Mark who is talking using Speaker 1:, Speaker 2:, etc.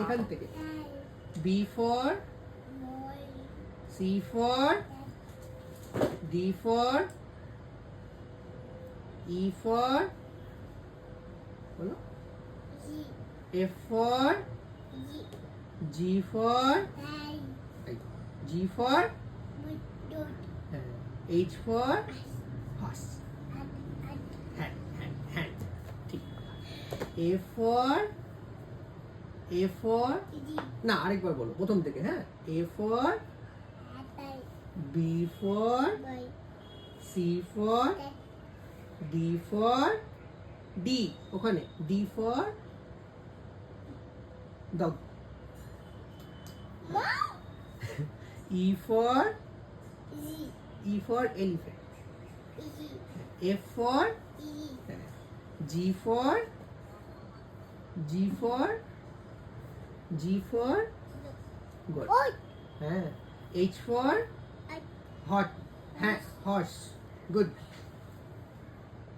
Speaker 1: এখান থেকে B for C for D for E for বলো F for G for G for H for horse hand ঠিক A for না আরেকবার বলো প্রথম থেকে হ্যাঁ A for B for C for D for D ওখানে D for dog E for elephant F for G for good হ্যাঁ H for hot হ্যাঁ horse good